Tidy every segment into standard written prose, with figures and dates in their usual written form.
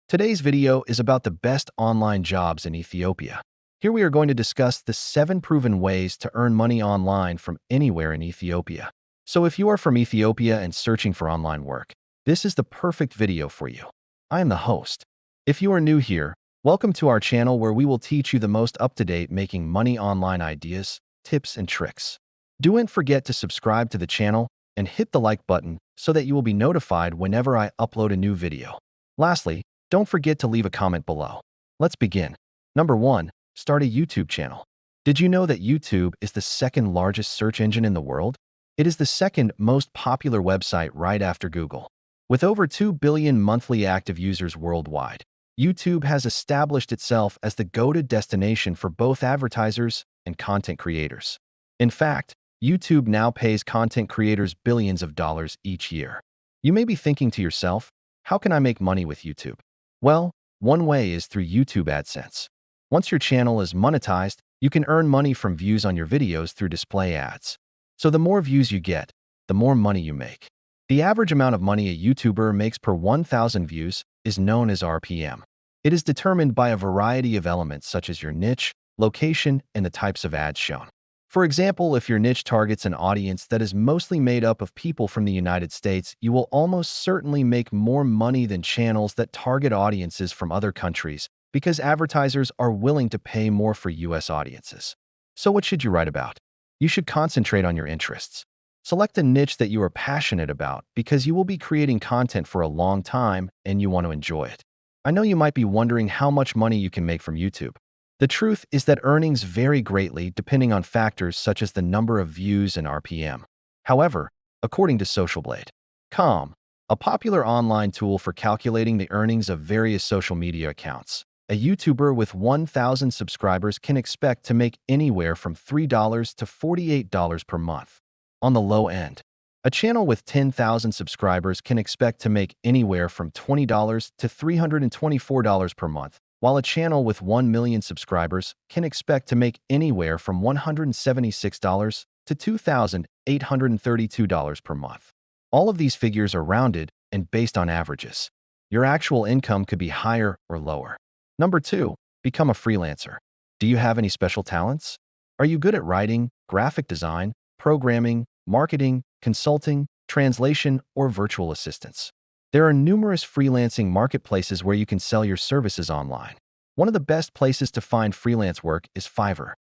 Today's video is about the best online jobs in Ethiopia. Here we are going to discuss the 7 proven ways to earn money online from anywhere in Ethiopia. So if you are from Ethiopia and searching for online work, this is the perfect video for you. I am the host. If you are new here, welcome to our channel where we will teach you the most up-to-date making money online ideas, tips, and tricks. Don't forget to subscribe to the channel and hit the like button so that you will be notified whenever I upload a new video. Lastly, don't forget to leave a comment below. Let's begin. Number 1. Start a YouTube channel. Did you know that YouTube is the second largest search engine in the world? It is the second most popular website right after Google. With over 2 billion monthly active users worldwide, YouTube has established itself as the go-to destination for both advertisers and content creators. In fact, YouTube now pays content creators billions of dollars each year. You may be thinking to yourself, how can I make money with YouTube? Well, one way is through YouTube AdSense. Once your channel is monetized, you can earn money from views on your videos through display ads. So the more views you get, the more money you make. The average amount of money a YouTuber makes per 1,000 views is known as RPM. It is determined by a variety of elements such as your niche, location, and the types of ads shown. For example, if your niche targets an audience that is mostly made up of people from the United States, you will almost certainly make more money than channels that target audiences from other countries because advertisers are willing to pay more for US audiences. So what should you write about? You should concentrate on your interests. Select a niche that you are passionate about because you will be creating content for a long time and you want to enjoy it. I know you might be wondering how much money you can make from YouTube. The truth is that earnings vary greatly depending on factors such as the number of views and RPM. However, according to socialblade.com, a popular online tool for calculating the earnings of various social media accounts, a YouTuber with 1,000 subscribers can expect to make anywhere from $3 to $48 per month. On the low end, a channel with 10,000 subscribers can expect to make anywhere from $20 to $324 per month, while a channel with 1 million subscribers can expect to make anywhere from $176 to $2,832 per month. All of these figures are rounded and based on averages. Your actual income could be higher or lower. Number 2. Become a freelancer. Do you have any special talents? Are you good at writing, graphic design, programming, marketing, consulting, translation, or virtual assistance? There are numerous freelancing marketplaces where you can sell your services online. One of the best places to find freelance work is Fiverr.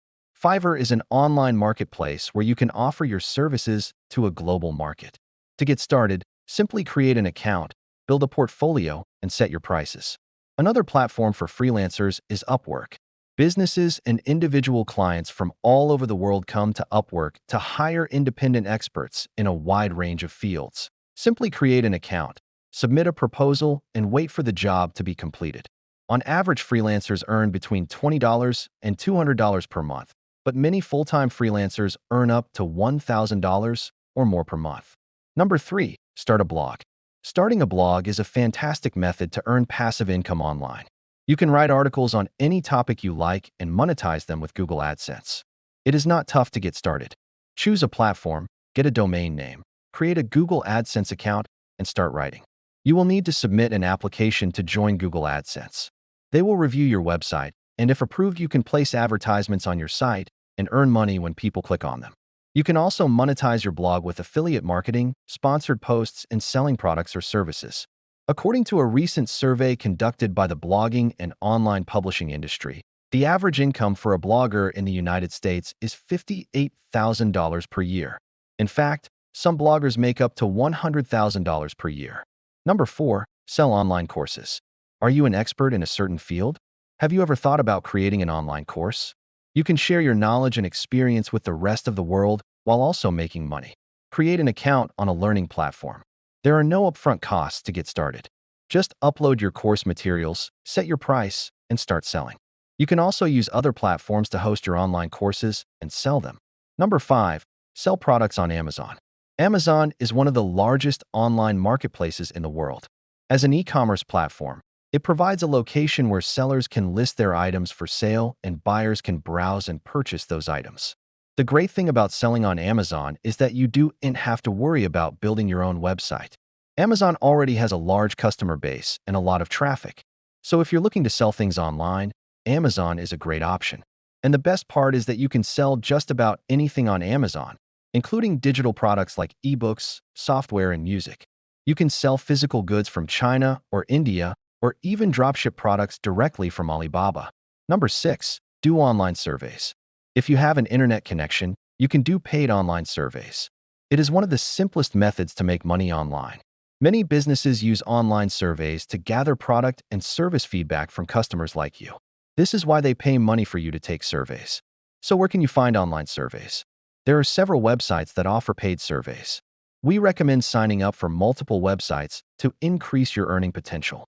Fiverr is an online marketplace where you can offer your services to a global market. To get started, simply create an account, build a portfolio, and set your prices. Another platform for freelancers is Upwork. Businesses and individual clients from all over the world come to Upwork to hire independent experts in a wide range of fields. Simply create an account, submit a proposal, and wait for the job to be completed. On average, freelancers earn between $20 and $200 per month, but many full-time freelancers earn up to $1,000 or more per month. Number 3. Start a blog. Starting a blog is a fantastic method to earn passive income online. You can write articles on any topic you like and monetize them with Google AdSense. It is not tough to get started. Choose a platform, get a domain name, create a Google AdSense account, and start writing. You will need to submit an application to join Google AdSense. They will review your website, and if approved, you can place advertisements on your site and earn money when people click on them. You can also monetize your blog with affiliate marketing, sponsored posts, and selling products or services. According to a recent survey conducted by the blogging and online publishing industry, the average income for a blogger in the United States is $58,000 per year. In fact, some bloggers make up to $100,000 per year. Number 4. Sell online courses. Are you an expert in a certain field? Have you ever thought about creating an online course? You can share your knowledge and experience with the rest of the world while also making money. Create an account on a learning platform. There are no upfront costs to get started. Just upload your course materials, set your price, and start selling. You can also use other platforms to host your online courses and sell them. Number 5. Sell products on Amazon. Amazon is one of the largest online marketplaces in the world. As an e-commerce platform, it provides a location where sellers can list their items for sale and buyers can browse and purchase those items. The great thing about selling on Amazon is that you don't have to worry about building your own website. Amazon already has a large customer base and a lot of traffic, So if you're looking to sell things online, Amazon is a great option. And the best part is that you can sell just about anything on Amazon, including digital products like ebooks, software, and music. You can sell physical goods from China or India, or even dropship products directly from Alibaba. Number 6. Do online surveys. If you have an internet connection, you can do paid online surveys. It is one of the simplest methods to make money online. Many businesses use online surveys to gather product and service feedback from customers like you. This is why they pay money for you to take surveys. So where can you find online surveys? There are several websites that offer paid surveys. We recommend signing up for multiple websites to increase your earning potential.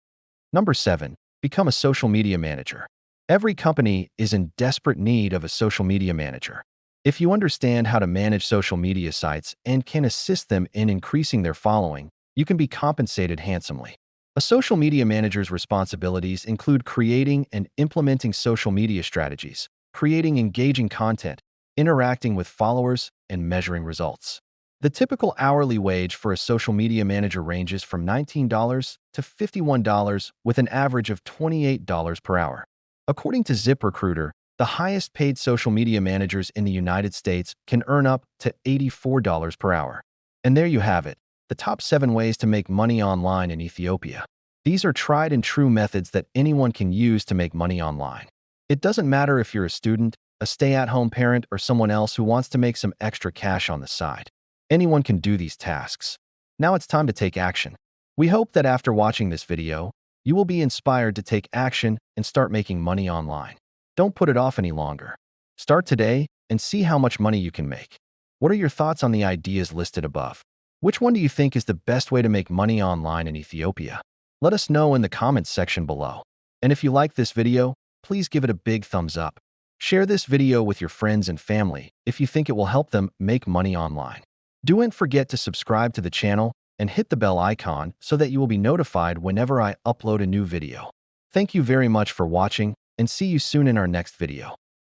Number 7. Become a social media manager. Every company is in desperate need of a social media manager. If you understand how to manage social media sites and can assist them in increasing their following, you can be compensated handsomely. A social media manager's responsibilities include creating and implementing social media strategies, creating engaging content, interacting with followers, and measuring results. The typical hourly wage for a social media manager ranges from $19 to $51, with an average of $28 per hour. According to ZipRecruiter, the highest paid social media managers in the United States can earn up to $84 per hour. And there you have it, the top 7 ways to make money online in Ethiopia. These are tried and true methods that anyone can use to make money online. It doesn't matter if you're a student, a stay-at-home parent, or someone else who wants to make some extra cash on the side. Anyone can do these tasks. Now it's time to take action. We hope that after watching this video, you will be inspired to take action and start making money online. Don't put it off any longer. Start today and see how much money you can make. What are your thoughts on the ideas listed above? Which one do you think is the best way to make money online in Ethiopia? Let us know in the comments section below. And if you like this video, please give it a big thumbs up. Share this video with your friends and family if you think it will help them make money online. Don't forget to subscribe to the channel and hit the bell icon so that you will be notified whenever I upload a new video. Thank you very much for watching, and see you soon in our next video.